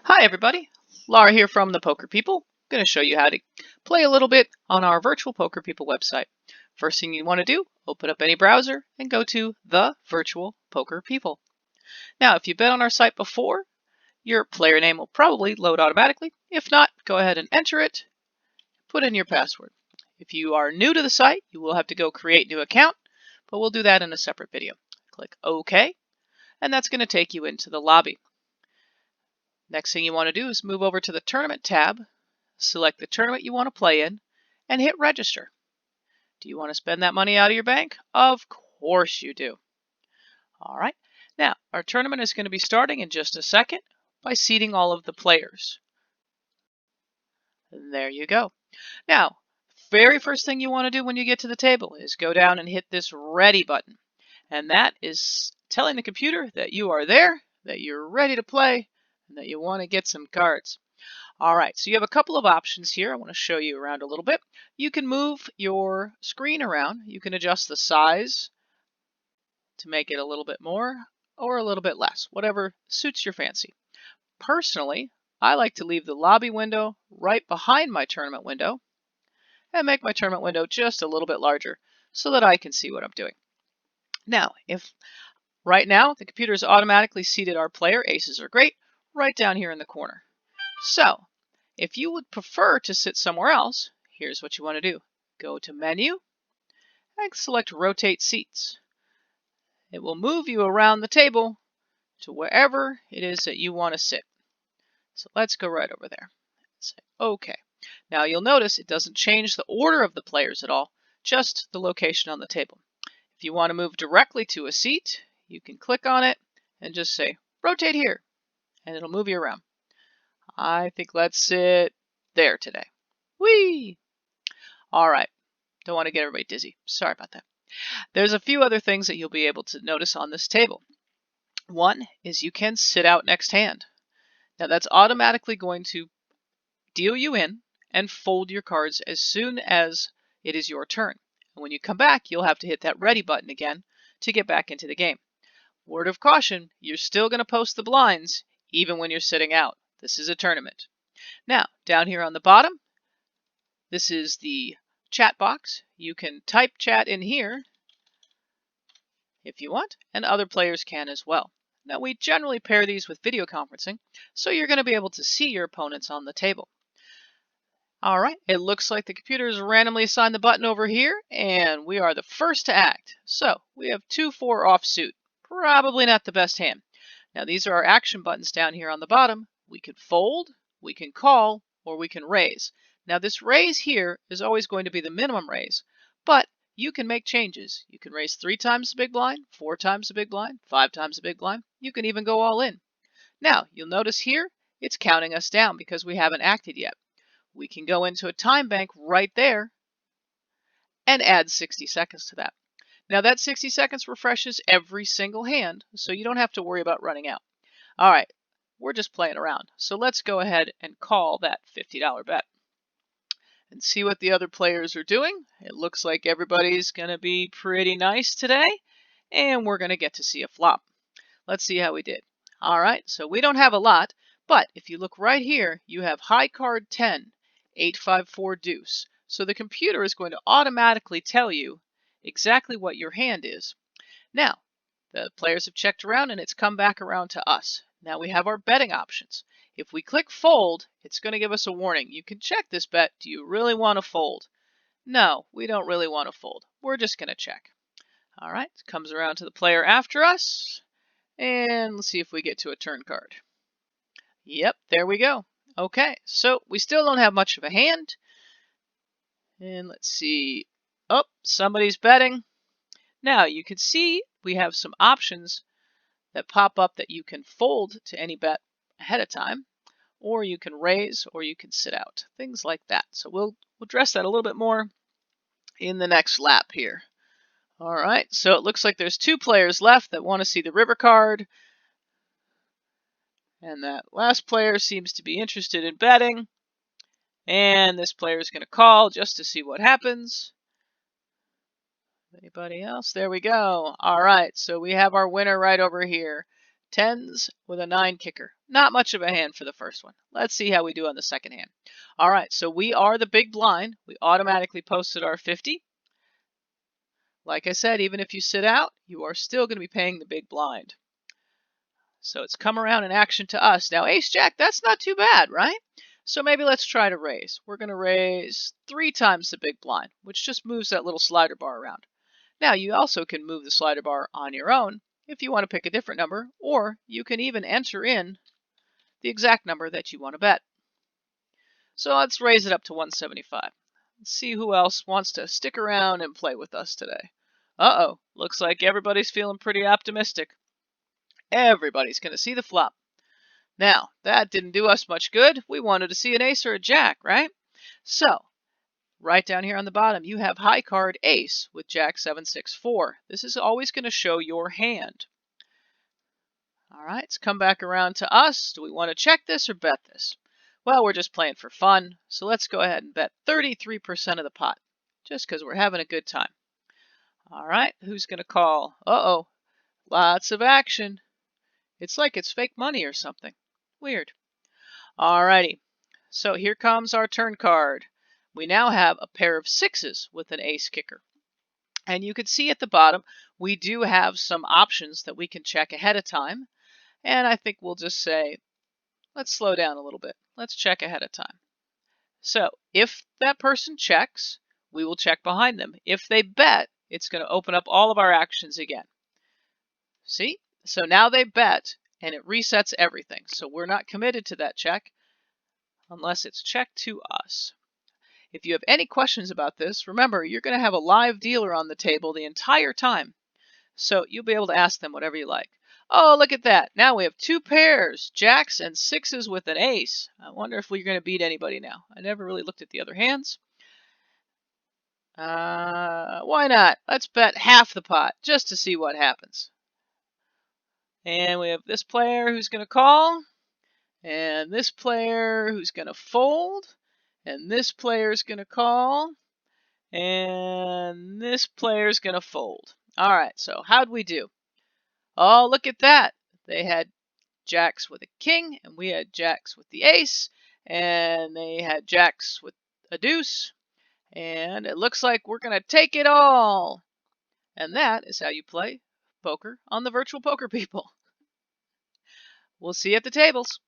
Hi everybody, Laura here from the Poker People. I'm going to show you how to play a little bit on our virtual Poker People website. First thing you want to do, open up any browser and go to the virtual Poker People. Now if you've been on our site before, your player name will probably load automatically. If not, go ahead and enter it, put in your password. If you are new to the site, you will have to go create new account, but we'll do that in a separate video. Click OK, and that's going to take you into the lobby. Next thing you want to do is move over to the Tournament tab, select the tournament you want to play in, and hit Register. Do you want to spend that money out of your bank? Of course you do. All right, now our tournament is going to be starting in just a second by seating all of the players. And there you go. Now, very first thing you want to do when you get to the table is go down and hit this Ready button. And that is telling the computer that you are there, that you're ready to play, and that you want to get some cards. All right, so you have a couple of options here. I want to show you around a little bit. You can move your screen around. You can adjust the size to make it a little bit more or a little bit less, whatever suits your fancy. Personally, I like to leave the lobby window right behind my tournament window and make my tournament window just a little bit larger so that I can see what I'm doing. Now, if right now the computer has automatically seated our player, aces are great, right down here in the corner. So, if you would prefer to sit somewhere else, here's what you want to do. Go to Menu and select Rotate Seats. It will move you around the table to wherever it is that you want to sit. So let's go right over there. Say OK. Now you'll notice it doesn't change the order of the players at all, just the location on the table. If you want to move directly to a seat, you can click on it and just say Rotate here, and it'll move you around. I think let's sit there today. Whee! All right. Don't want to get everybody dizzy. Sorry about that. There's a few other things that you'll be able to notice on this table. One is you can sit out next hand. Now that's automatically going to deal you in and fold your cards as soon as it is your turn. And when you come back, you'll have to hit that Ready button again to get back into the game. Word of caution, you're still going to post the blinds even when you're sitting out. This is a tournament. Now, down here on the bottom, this is the chat box. You can type chat in here if you want, and other players can as well. Now, we generally pair these with video conferencing, so you're going to be able to see your opponents on the table. All right, it looks like the computer has randomly assigned the button over here, and we are the first to act. So, we have 2-4 offsuit. Probably not the best hand. Now, these are our action buttons down here on the bottom. We can fold, we can call, or we can raise. Now, this raise here is always going to be the minimum raise, but you can make changes. You can raise 3 times the big blind, 4 times the big blind, 5 times the big blind. You can even go all in. Now, you'll notice here, it's counting us down because we haven't acted yet. We can go into a time bank right there and add 60 seconds to that. Now, that 60 seconds refreshes every single hand, so you don't have to worry about running out. All right, we're just playing around. So let's go ahead and call that $50 bet and see what the other players are doing. It looks like everybody's going to be pretty nice today, and we're going to get to see a flop. Let's see how we did. All right, so we don't have a lot, but if you look right here, you have high card 10, 8-5-4 deuce. So the computer is going to automatically tell you exactly what your hand is. Now, the players have checked around and it's come back around to us. Now we have our betting options. If we click fold, it's going to give us a warning. You can check this bet. Do you really want to fold? No, we don't really want to fold. We're just going to check. All right, it comes around to the player after us. And let's see if we get to a turn card. Yep, there we go. Okay, so we still don't have much of a hand. And let's see. Oh, somebody's betting. Now you can see we have some options that pop up that you can fold to any bet ahead of time, or you can raise, or you can sit out, things like that. So we'll address that a little bit more in the next lap here. All right, so it looks like there's 2 players left that want to see the river card. And that last player seems to be interested in betting. And this player is going to call just to see what happens. Anybody else? There we go. All right, so we have our winner right over here. Tens with a 9 kicker. Not much of a hand for the first one. Let's see how we do on the second hand. All right, so we are the big blind. We automatically posted our 50. Like I said, even if you sit out, you are still going to be paying the big blind. So it's come around in action to us. Now, ace-jack, that's not too bad, right? So maybe let's try to raise. We're going to raise 3 times the big blind, which just moves that little slider bar around. Now, you also can move the slider bar on your own if you want to pick a different number, or you can even enter in the exact number that you want to bet. So let's raise it up to 175. Let's see who else wants to stick around and play with us today. Uh-oh, looks like everybody's feeling pretty optimistic. Everybody's going to see the flop. Now, that didn't do us much good. We wanted to see an ace or a jack, right? So, right down here on the bottom, you have high card ace with jack 7, 6, 4. This is always going to show your hand. All right, let's come back around to us. Do we want to check this or bet this? Well, we're just playing for fun, so let's go ahead and bet 33% of the pot, just because we're having a good time. All right, who's going to call? Uh-oh, lots of action. It's like it's fake money or something. Weird. All righty, so here comes our turn card. We now have a pair of sixes with an ace kicker. And you can see at the bottom, we do have some options that we can check ahead of time. And I think we'll just say, let's slow down a little bit. Let's check ahead of time. So if that person checks, we will check behind them. If they bet, it's going to open up all of our actions again. See? So now they bet, and it resets everything. So we're not committed to that check unless it's checked to us. If you have any questions about this, remember, you're going to have a live dealer on the table the entire time. So you'll be able to ask them whatever you like. Oh, look at that. Now we have 2 pairs, jacks and sixes with an ace. I wonder if we're going to beat anybody now. I never really looked at the other hands. Why not? Let's bet half the pot just to see what happens. And we have this player who's going to call, and this player who's going to fold, and this player's going to call, and this player's going to fold. All right, so how'd we do? Oh, look at that. They had jacks with a king, and we had jacks with the ace, and they had jacks with a deuce, and it looks like we're going to take it all. And that is how you play poker on the Virtual Poker People. We'll see you at the tables.